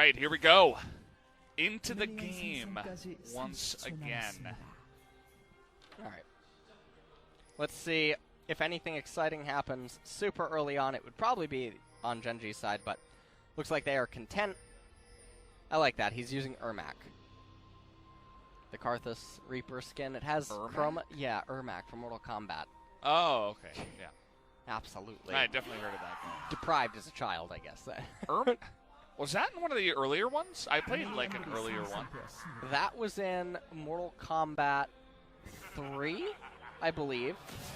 right, here we go. Into the game once again. All right. Let's see if anything exciting happens super early on. It would probably be on Genji's side, but looks like they are content. I like that. He's using Ermac. The Karthus Reaper skin. It has chroma. Yeah, Ermac from Mortal Kombat. Oh, okay. Yeah. Absolutely. I definitely heard of that game. Deprived as a child, I guess. Was that in one of the earlier ones? I played like an earlier one. That was in Mortal Kombat 3, I believe.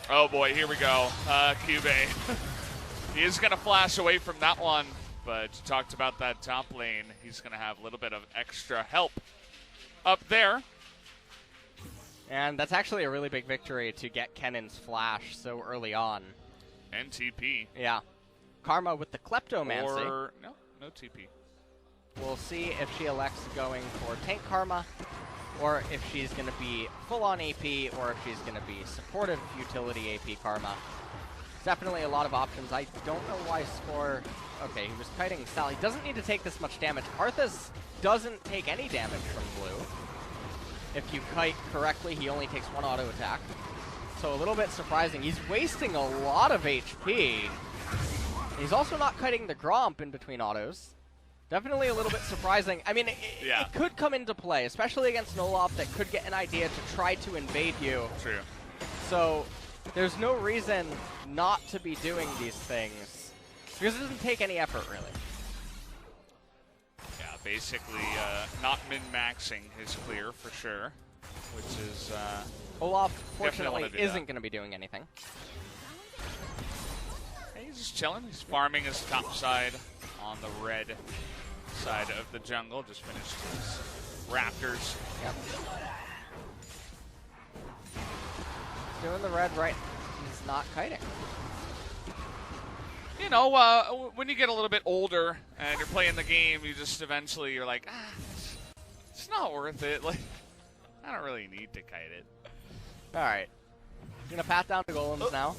Oh boy, here we go. Cube. He is going to flash away from that one, but you talked about that top lane. He's going to have a little bit of extra help up there. And that's actually a really big victory to get Kennon's flash so early on. And TP. Yeah. Karma with the Kleptomancy. Or, no TP. We'll see if she elects going for tank Karma, or if she's going to be full-on AP, or if she's going to be supportive utility AP Karma. Definitely a lot of options. I don't know why Score... Okay, he was kiting Sal. He doesn't need to take this much damage. Karthus doesn't take any damage from blue. If you kite correctly, he only takes one auto attack. So a little bit surprising. He's wasting a lot of HP. He's also not kiting the Gromp in between autos. Definitely a little bit surprising. I mean, it could come into play, especially against an Olaf that could get an idea to try to invade you. True. So there's no reason not to be doing these things, because it doesn't take any effort, really. Yeah, basically not min-maxing his clear for sure, which is... Olaf, fortunately, isn't going to be doing anything. Hey, he's just chilling. He's farming his top side on the red side of the jungle. Just finished his Raptors. Yep. Doing the red right. He's not kiting. You know, when you get a little bit older and you're playing the game, you just eventually you're like, it's not worth it. Like, I don't really need to kite it. All right. He's going to path down to golems now.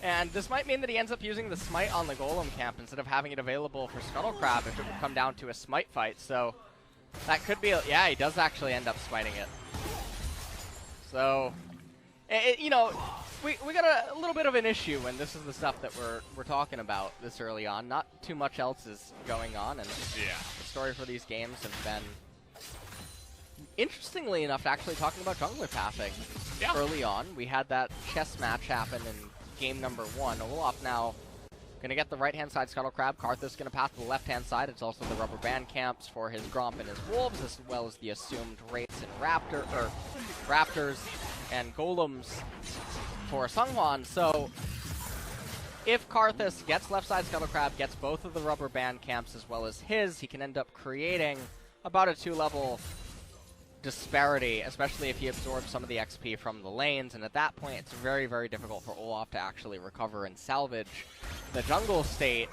And this might mean that he ends up using the smite on the golem camp instead of having it available for Scuttle Crab if it would come down to a smite fight. So that could be, yeah, he does actually end up smiting it. So, you know, we got a little bit of an issue when this is the stuff that we're talking about this early on. Not too much else is going on, and the story for these games have been, interestingly enough, actually talking about jungler pathing early on. We had that chess match happen in game number 1. Olaf now going to get the right-hand side Scuttle Crab. Karthus going to path to the left-hand side. It's also the rubber band camps for his Gromp and his Wolves, as well as the assumed Wraiths and Raptors and Golems for Sungwon. So if Karthus gets left-side Scuttle Crab, gets both of the rubber band camps as well as his, he can end up creating about a 2-level disparity, especially if he absorbs some of the XP from the lanes, and at that point it's very, very difficult for Olaf to actually recover and salvage the jungle state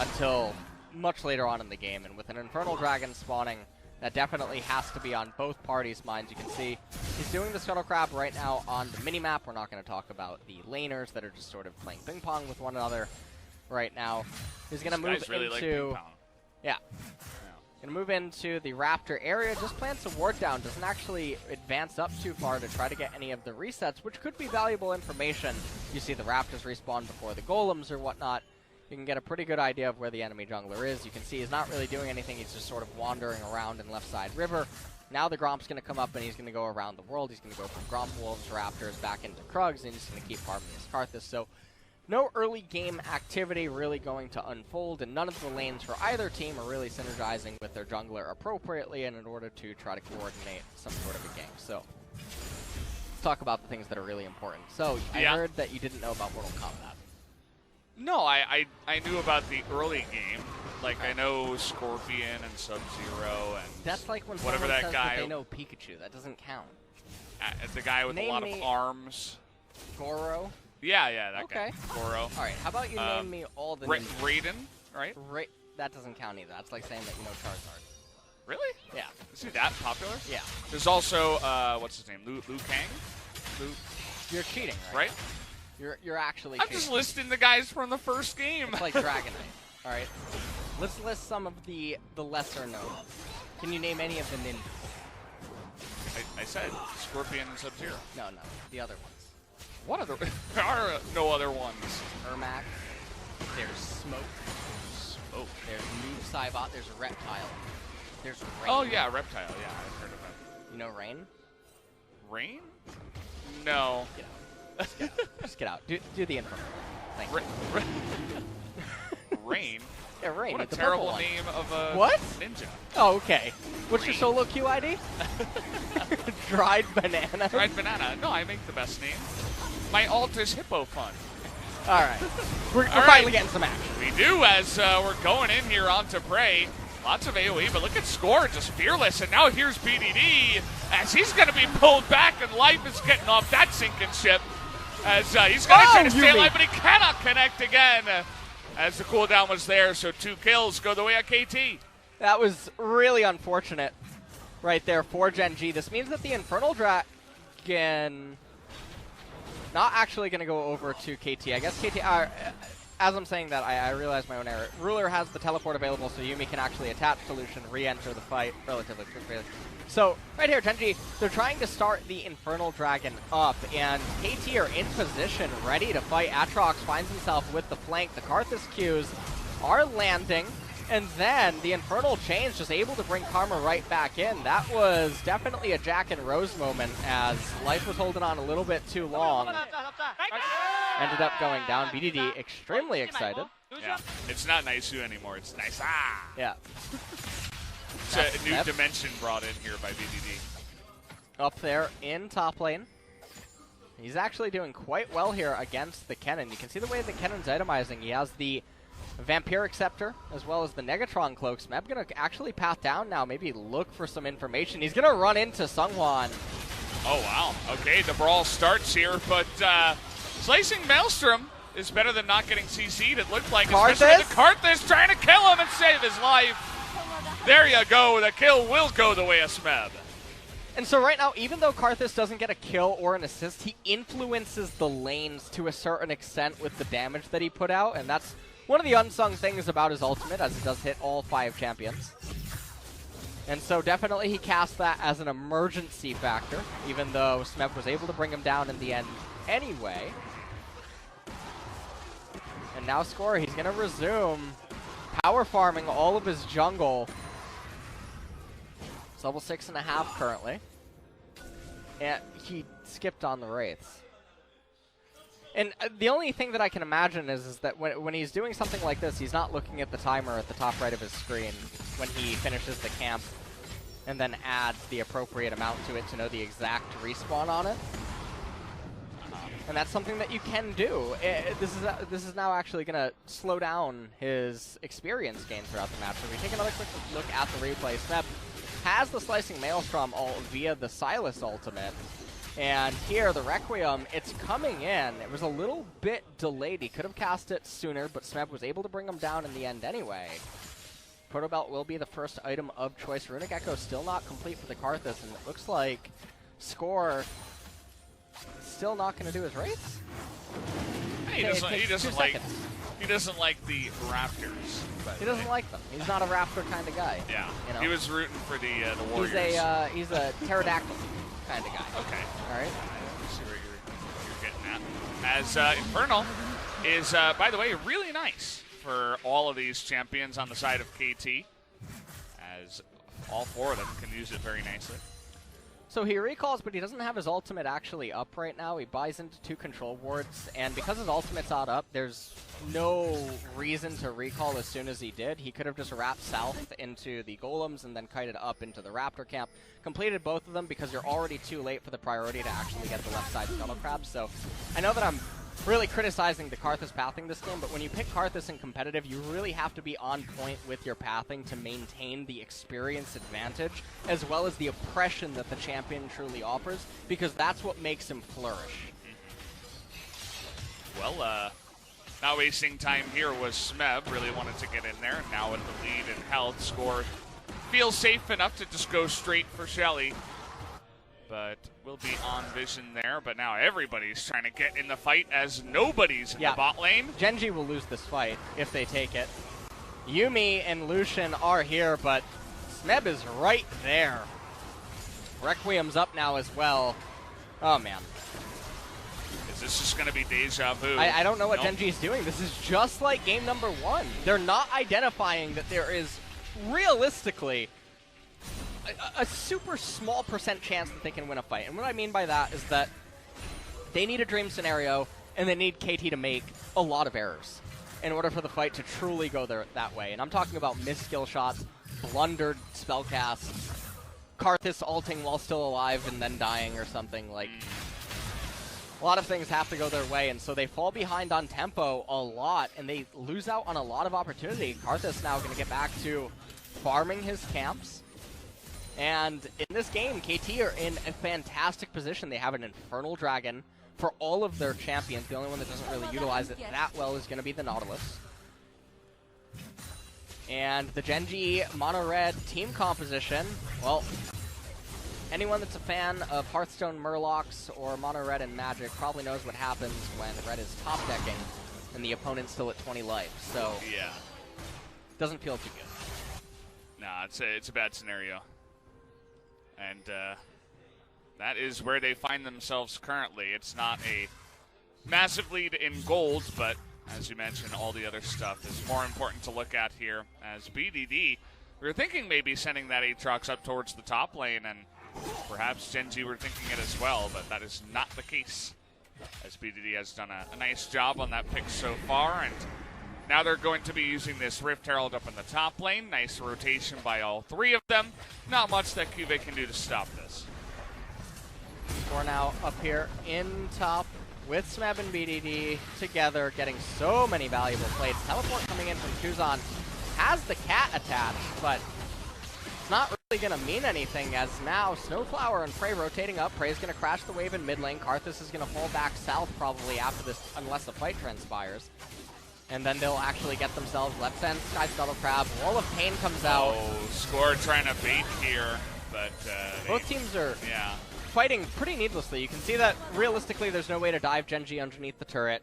until much later on in the game. And with an Infernal Dragon spawning, that definitely has to be on both parties' minds. You can see he's doing the Scuttle Crab right now on the minimap. We're not going to talk about the laners that are just sort of playing ping pong with one another right now. He's going to move really into... like Going to move into the Raptor area, just plants a ward down, doesn't actually advance up too far to try to get any of the resets, which could be valuable information. You see the Raptors respawn before the Golems or whatnot. You can get a pretty good idea of where the enemy jungler is. You can see he's not really doing anything, he's just sort of wandering around in left side river. Now the Gromp's going to come up and he's going to go around the world. He's going to go from Gromp, Wolves, Raptors, back into Krugs, and he's going to keep farming his Karthus. So no early game activity really going to unfold, and none of the lanes for either team are really synergizing with their jungler appropriately in order to try to coordinate some sort of a game. So, let's talk about the things that are really important. So, I heard that you didn't know about Mortal Kombat. No, I knew about the early game. Like, I know Scorpion and Sub-Zero and that's like when whatever someone that says guy, that they know Pikachu. That doesn't count. The guy with a lot of arms. Goro? Yeah, that guy. Goro. Alright, how about you name me all the names? Raiden, right? That doesn't count either. That's like saying that you know Charizard. Really? Yeah. Is he that popular? Yeah. There's also, what's his name? Liu Kang? You're cheating, right? You're actually I'm just listing the guys from the first game. It's like Dragonite, alright? Let's list some of the lesser known. Can you name any of the ninjas? I said Scorpion and Sub-Zero. No, the other ones. What other? There are no other ones. Ermac. There's Smoke. Smoke. There's Noob Saibot. There's Reptile. There's Rain. Oh yeah, Reptile. Yeah, I've heard of him. You know Rain? Rain? No. Get out. Just get out. Just get out. Do the info. Thank you. Rain? Yeah, Rain. What a the terrible one. name of a what? ninja. Oh, okay. What's Rain. your solo queue ID? Dried Banana. Dried Banana. No, I make the best name. My alt is Hippo Fun. All right. We're finally getting some action. We do as we're going in here onto Prey. Lots of AoE, but look at Score, just fearless. And now here's BDD as he's going to be pulled back, and Life is getting off that sinking ship. As he's going to try to stay alive, but he cannot connect again. As the cooldown was there, so 2 kills go the way of KT. That was really unfortunate right there for Gen G. This means that the Infernal Dragon not actually going to go over to KT. I guess KT, as I'm saying that, I realize my own error. Ruler has the teleport available, so Yuumi can actually attach Solution, re-enter the fight relatively quickly. So, right here, Gen G, they're trying to start the Infernal Dragon up, and KT are in position, ready to fight. Atrox finds himself with the flank. The Karthus Qs are landing, and then the Infernal Chain's just able to bring Karma right back in. That was definitely a Jack and Rose moment, as Life was holding on a little bit too long. Ended up going down. BDD extremely excited. Yeah, it's not Naisu anymore, it's Nice. Yeah. It's a new dimension brought in here by BDD. Up there in top lane. He's actually doing quite well here against the Kennen. You can see the way the Kennen's itemizing. He has the Vampiric Scepter as well as the Negatron Cloak. Smeb going to actually path down now, maybe look for some information. He's going to run into Seonghwan. Oh, wow. Okay, the brawl starts here, but Slicing Maelstrom is better than not getting CC'd, it looked like. Karthus? Karthus trying to kill him and save his life. There you go. The kill will go the way of Smeb. And so right now, even though Karthus doesn't get a kill or an assist, he influences the lanes to a certain extent with the damage that he put out, and that's one of the unsung things about his ultimate, as it does hit all 5 champions. And so definitely he cast that as an emergency factor, even though Smeb was able to bring him down in the end anyway. And now Score, he's going to resume power farming all of his jungle. It's level 6.5 currently. And he skipped on the Wraiths. And the only thing that I can imagine is that when he's doing something like this, he's not looking at the timer at the top right of his screen when he finishes the camp and then adds the appropriate amount to it to know the exact respawn on it. And that's something that you can do. This is now actually going to slow down his experience gain throughout the match. So we take another quick look at the replay. Smeb has the Slicing Maelstrom ult via the Sylas ultimate. And here, the Requiem, it's coming in. It was a little bit delayed. He could have cast it sooner, but Smeb was able to bring him down in the end anyway. Proto Belt will be the first item of choice. Runic Echo still not complete for the Karthus, and it looks like Score still not going to do his race. He doesn't like the Raptors. He doesn't like them. He's not a Raptor kind of guy. Yeah, you know? He was rooting for the Warriors. He's a pterodactyl kind of guy. Okay. All right. Let's see where you're getting at. As Infernal is, by the way, really nice for all of these champions on the side of KT, as all 4 of them can use it very nicely. So he recalls, but he doesn't have his ultimate actually up right now. He buys into 2 control wards, and because his ultimate's not up, there's no reason to recall as soon as he did. He could have just wrapped south into the golems and then kited up into the raptor camp. Completed both of them because you're already too late for the priority to actually get the left side scuttle crab. So I know that I'm really criticizing the Karthus pathing this game, but when you pick Karthus in competitive, you really have to be on point with your pathing to maintain the experience advantage, as well as the oppression that the champion truly offers, because that's what makes him flourish. Well, not wasting time here was Smeb, really wanted to get in there. Now with the lead and health, Score feels safe enough to just go straight for Shelly. But we'll be on vision there. But now everybody's trying to get in the fight as nobody's in the bot lane. Gen G will lose this fight if they take it. Yuumi and Lucian are here, but Smeb is right there. Requiem's up now as well. Oh, man. Is this just going to be deja vu? I don't know what Genji's doing. This is just like game number 1. They're not identifying that there is realistically a super small % chance that they can win a fight. And what I mean by that is that they need a dream scenario, and they need KT to make a lot of errors in order for the fight to truly go that way. And I'm talking about missed skill shots, blundered spellcasts, Karthus ulting while still alive and then dying or something. Like, a lot of things have to go their way, and so they fall behind on tempo a lot, and they lose out on a lot of opportunity. Karthus now going to get back to farming his camps. And in this game, KT are in a fantastic position. They have an Infernal Dragon for all of their champions. The only one that doesn't really utilize it that well is going to be the Nautilus. And the Genji Mono Red team composition, well, anyone that's a fan of Hearthstone Murlocs or Mono Red and Magic probably knows what happens when Red is top decking and the opponent's still at 20 life. So, yeah, doesn't feel too good. Nah, it's a bad scenario. And that is where they find themselves currently. It's not a massive lead in gold, but as you mentioned, all the other stuff is more important to look at here. As BDD, we were thinking maybe sending that Aatrox up towards the top lane, and perhaps Genji were thinking it as well, but that is not the case, as BDD has done a nice job on that pick so far. And now they're going to be using this Rift Herald up in the top lane. Nice rotation by all three of them. Not much that Cuvée can do to stop this. We're now up here in top with Smeb and BDD together, getting so many valuable plays. Teleport coming in from Kuzan has the cat attached, but it's not really going to mean anything, as now Snowflower and Prey rotating up. Prey's going to crash the wave in mid lane. Karthus is going to fall back south probably after this, unless the fight transpires. And then they'll actually get themselves left send, Sky Scuttle Crab. Wall of Pain comes out. Oh, Score trying to bait here, but both teams are fighting pretty needlessly. You can see that realistically there's no way to dive Genji underneath the turret.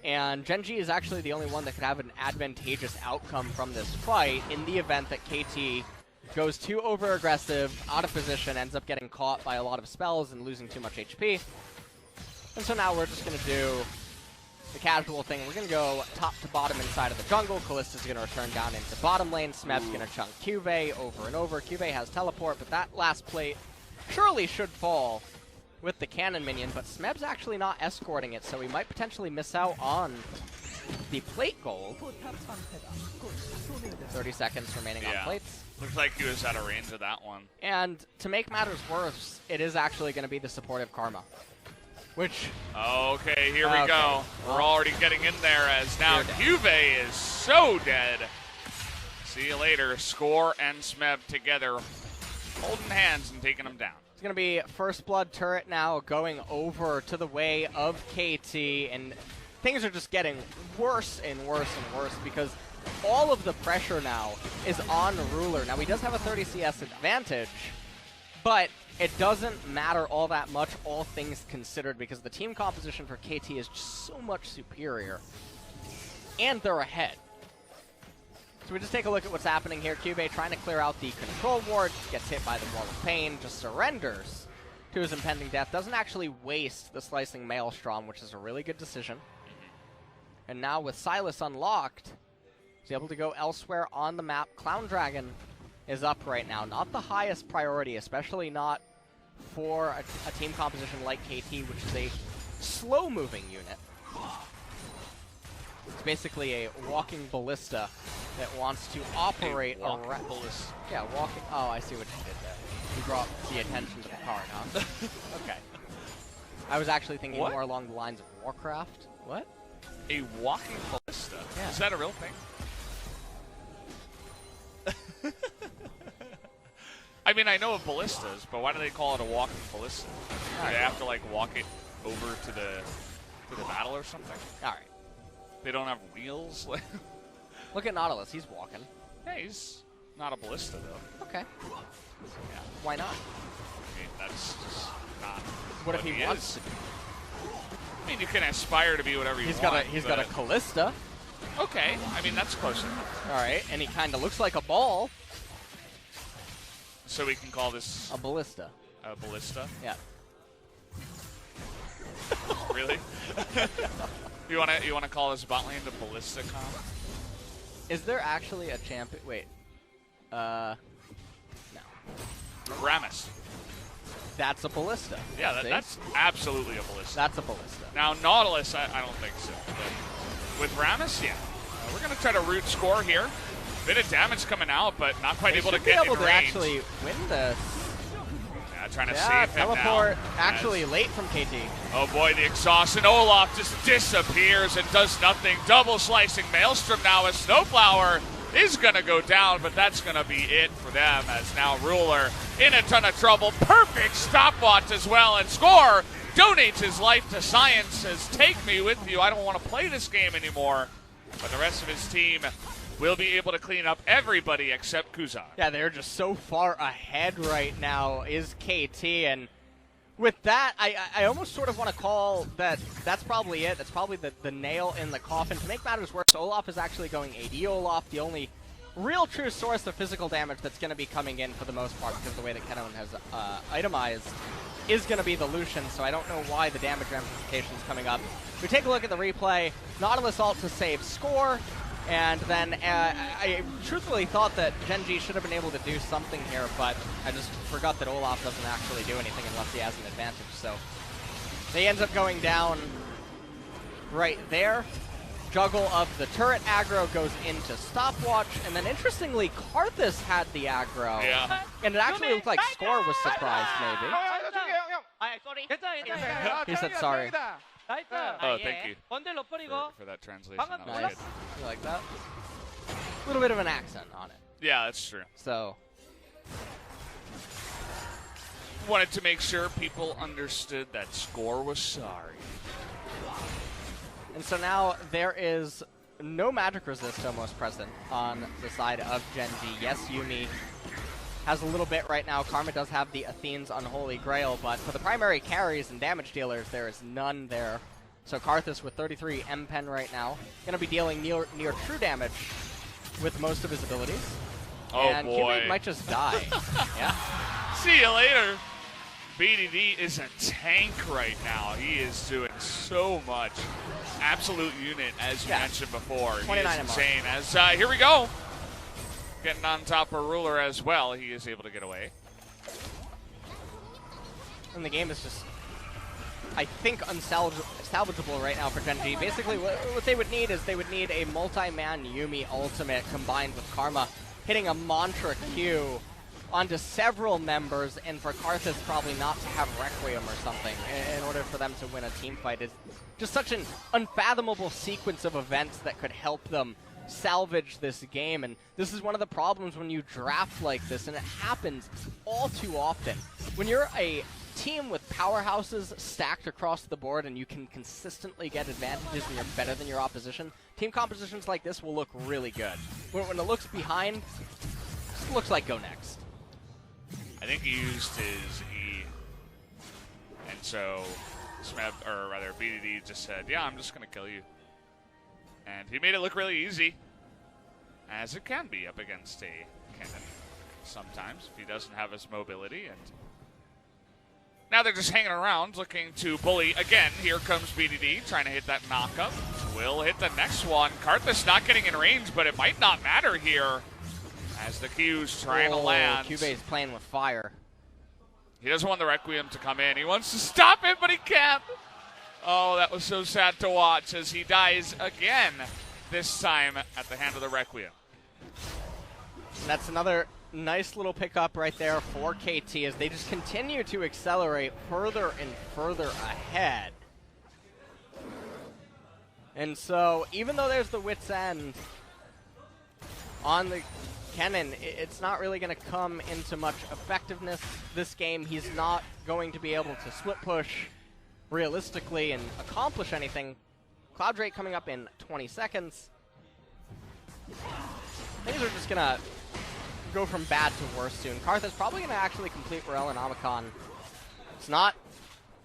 And Genji is actually the only one that could have an advantageous outcome from this fight in the event that KT goes too over-aggressive, out of position, ends up getting caught by a lot of spells and losing too much HP. And so now we're just going to do the casual thing. We're going to go top to bottom inside of the jungle. Kallista's going to return down into bottom lane. Smeb's going to chunk Cuvée over and over. Cuvée has teleport, but that last plate surely should fall with the cannon minion, but Smeb's actually not escorting it, so we might potentially miss out on the plate gold. 30 seconds remaining on plates. Looks like he was out of range of that one. And to make matters worse, it is actually going to be the supportive Karma. Which... Okay, here we go. We're already getting in there, as now Cuvée is so dead. See you later. Score and Smeb together, holding hands and taking them down. It's going to be First Blood turret now going over to the way of KT, and things are just getting worse and worse and worse because all of the pressure now is on Ruler. Now, he does have a 30 CS advantage, but it doesn't matter all that much, all things considered, because the team composition for KT is just so much superior, and they're ahead. So we just take a look at what's happening here. Cuvée trying to clear out the control ward, gets hit by the Wall of Pain, just surrenders to his impending death. Doesn't actually waste the Slicing Maelstrom, which is a really good decision. And now with Sylas unlocked, he's able to go elsewhere on the map. Clown Dragon is up right now. Not the highest priority, especially not for a team composition like KT, which is a slow-moving unit. It's basically a walking ballista that wants to operate around. Yeah, walking. Oh, I see what you did there. You brought the attention to the card, huh? Okay. I was actually thinking more along the lines of Warcraft. What? A walking ballista? Yeah. Is that a real thing? I mean, I know of ballistas, but why do they call it a walking ballista? Do they have to, like, walk it over to the battle or something? All right. They don't have wheels? Look at Nautilus. He's walking. Yeah, he's not a ballista, though. Okay. Yeah. Why not? I mean, that's just not what if he wants to be? I mean, you can aspire to be whatever you want. He's got a Callista. Okay, I mean, that's close enough. All right, and he kind of looks like a ball. So we can call this... A ballista. A ballista? Yeah. Really? You wanna call this bot lane the ballista comp? Is there actually a champion? Wait. No. Rammus. That's a ballista. Yeah, that's absolutely a ballista. That's a ballista. Now, Nautilus, I don't think so. But with Rammus, yeah. We're going to try to root score here. Bit of damage coming out, but not quite able to get in range. Be able to actually win this. Yeah, trying to save him now. Teleport actually late from KT. Oh boy, the exhaust, and Olaf just disappears and does nothing. Double slicing Maelstrom now as Snowflower is going to go down, but that's going to be it for them as now Ruler in a ton of trouble. Perfect stopwatch as well, and Score donates his life to Science, says, take me with you. I don't want to play this game anymore. But the rest of his team will be able to clean up everybody except Kuzar. Yeah, they're just so far ahead right now is KT, and with that, I almost sort of want to call that's probably it. That's probably the nail in the coffin. To make matters worse, Olaf is actually going AD Olaf, the only real true source of physical damage that's going to be coming in for the most part, because the way that Kenon has itemized is going to be the Lucian, so I don't know why the damage ramifications coming up. We take a look at the replay. Nautilus ult to save Score, and then I truthfully thought that Gen G should have been able to do something here, but I just forgot that Olaf doesn't actually do anything unless he has an advantage, so they ends up going down right there. Juggle of the turret aggro goes into stopwatch, and then interestingly, Karthus had the aggro. Yeah. And it actually looked like Score was surprised, maybe. He said sorry. Oh, thank you for that translation. That was Nice. good. You like that? A little bit of an accent on it. Yeah, that's true. So, Wanted to make sure people understood that Score was sorry. and so now there is no magic resist almost present on the side of Gen G. Yes, Yuumi has a little bit right now. Karma does have the Athene's Unholy Grail, but for the primary carries and damage dealers, there is none there. So Karthus with 33 M-Pen right now, going to be dealing near true damage with most of his abilities. Oh and boy. Cubase might just die. Yeah. See you later. BDD is a tank right now. He is doing so much. Absolute unit, as you mentioned before. He is insane. As here we go. Getting on top of Ruler as well. He is able to get away. And the game is just, I think, unsalvageable right now for Gen G. Basically, what they would need is they would need a multi-man Yuumi ultimate combined with Karma hitting a Mantra Q onto several members, and for Karthus probably not to have Requiem or something in order for them to win a team fight. It's just such an unfathomable sequence of events that could help them salvage this game, and this is one of the problems when you draft like this, and it happens all too often. When you're a team with powerhouses stacked across the board and you can consistently get advantages and you're better than your opposition, team compositions like this will look really good. When it looks behind, it looks like go next. I think he used his E, and so Smeb, or rather BDD, just said, yeah, I'm just going to kill you. And he made it look really easy, as it can be up against a Kennen sometimes, if he doesn't have his mobility. And now they're just hanging around, looking to bully again. Here comes BDD, trying to hit that knockup. Will hit the next one. Karthus not getting in range, but it might not matter here, as the Q's trying to land. Cubase playing with fire. He doesn't want the Requiem to come in. He wants to stop it, but he can't. Oh, that was so sad to watch as he dies again, this time at the hand of the Requiem. And that's another nice little pickup right there for KT as they just continue to accelerate further and further ahead. And so, even though there's the Wit's End on the Kennen, it's not really going to come into much effectiveness this game. He's not going to be able to split push realistically and accomplish anything. Cloud Drake coming up in 20 seconds. Things are just going to go from bad to worse soon. Karthus probably going to actually complete Morel and Omicron. It's not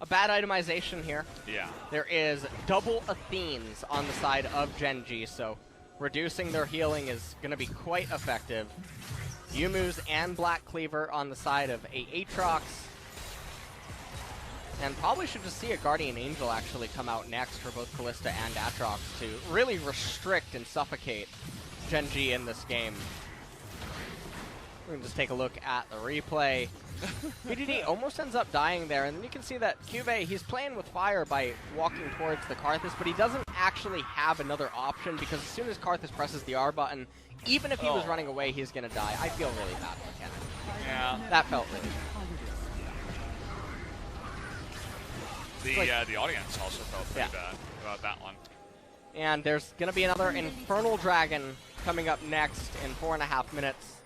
a bad itemization here. Yeah. There is double Athenes on the side of Gen G, so reducing their healing is going to be quite effective. Yumu's and Black Cleaver on the side of Aatrox. And probably should just see a Guardian Angel actually come out next for both Kalista and Aatrox to really restrict and suffocate Gen G in this game. We're going to just take a look at the replay. BDD almost ends up dying there, and then you can see that Cuvée, he's playing with fire by walking towards the Karthus, but he doesn't actually have another option because as soon as Karthus presses the R button, even if he was running away, he's going to die. I feel really bad for Ken. Yeah. That felt really bad. The audience also felt pretty bad about that one. And there's going to be another Infernal Dragon coming up next in 4.5 minutes.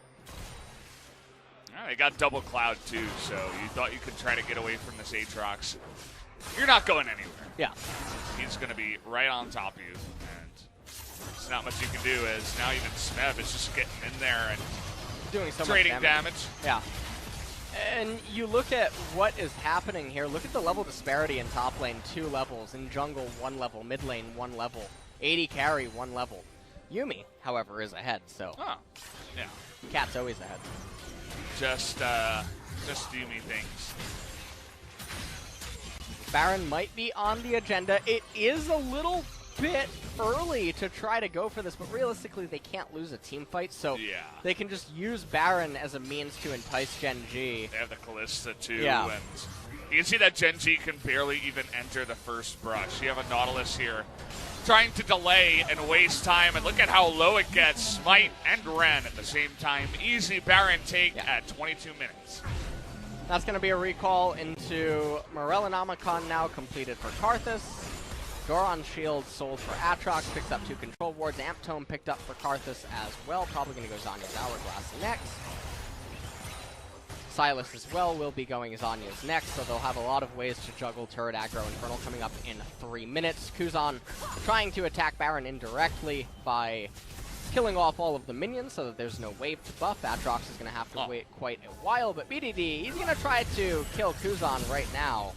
Yeah, they got double Cloud too, so you thought you could try to get away from this Aatrox. You're not going anywhere. Yeah. He's going to be right on top of you, and there's not much you can do as now even Smeb is just getting in there and doing so trading much damage. Yeah. And you look at what is happening here. Look at the level disparity in top lane, 2 levels. In jungle, 1 level. Mid lane, 1 level. 80 carry, 1 level. Yuumi, however, is ahead, so. Oh, yeah. Cat's always ahead. Just Yuumi things. Baron might be on the agenda. It is a little bit early to try to go for this, but realistically they can't lose a team fight, so they can just use Baron as a means to entice Gen G. They have the Kalista too, and you can see that Gen G can barely even enter the first brush. You have a Nautilus here trying to delay and waste time, and look at how low it gets. Smite and Ren at the same time. Easy Baron take at 22 minutes. That's going to be a recall into Morellonomicon now completed for Karthus. Goron's Shield sold for Aatrox, picks up 2 control wards. Amp Tome picked up for Karthus as well. Probably going to go Zanya's Hourglass next. Sylas as well will be going Zanya's next, so they'll have a lot of ways to juggle turret aggro Infernal coming up in 3 minutes. Kuzan trying to attack Baron indirectly by killing off all of the minions so that there's no wave to buff. Aatrox is going to have to wait quite a while, but BDD, he's going to try to kill Kuzan right now.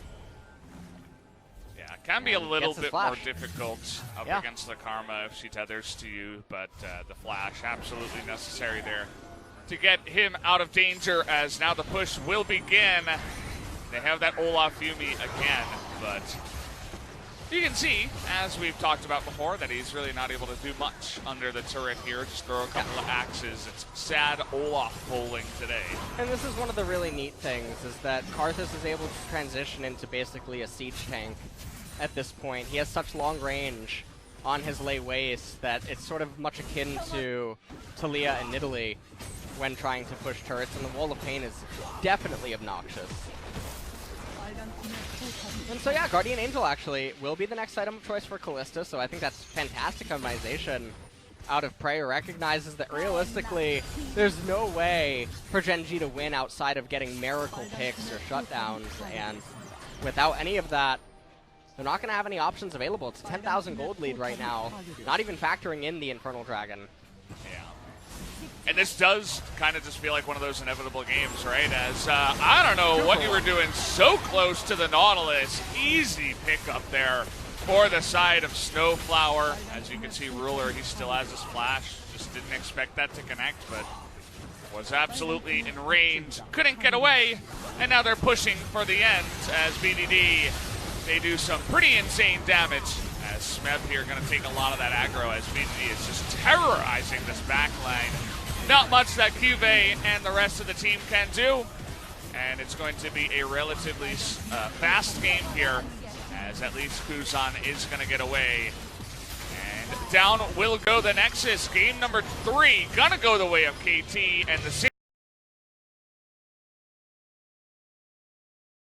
Can be a little bit more difficult up against the Karma if she tethers to you, but the flash absolutely necessary there to get him out of danger as now the push will begin. They have that Olaf Yuumi again, but you can see, as we've talked about before, that he's really not able to do much under the turret here. Just throw a couple of axes. It's sad Olaf bowling today. And this is one of the really neat things, is that Karthus is able to transition into basically a siege tank at this point. He has such long range on his lay waist that it's sort of much akin to Talia and Nidalee when trying to push turrets, and the Wall of Pain is definitely obnoxious. And so yeah, Guardian Angel actually will be the next item of choice for Kalista, so I think that's fantastic optimization out of Prey. Recognizes that realistically, there's no way for Gen G to win outside of getting miracle picks or shutdowns, and without any of that, they're not going to have any options available. It's a 10,000 gold lead right now, not even factoring in the Infernal Dragon. Yeah. And this does kind of just feel like one of those inevitable games, right? As, I don't know what you were doing so close to the Nautilus. Easy pick up there for the side of Snowflower. As you can see, Ruler, he still has his flash. Just didn't expect that to connect, but was absolutely in range. Couldn't get away, and now they're pushing for the end as BDD. They do some pretty insane damage as Smeb here going to take a lot of that aggro as BDD is just terrorizing this backline. Not much that Cuvée and the rest of the team can do, and it's going to be a relatively fast game here as at least Kuzan is going to get away. And down will go the Nexus. Game number 3 going to go the way of KT, and the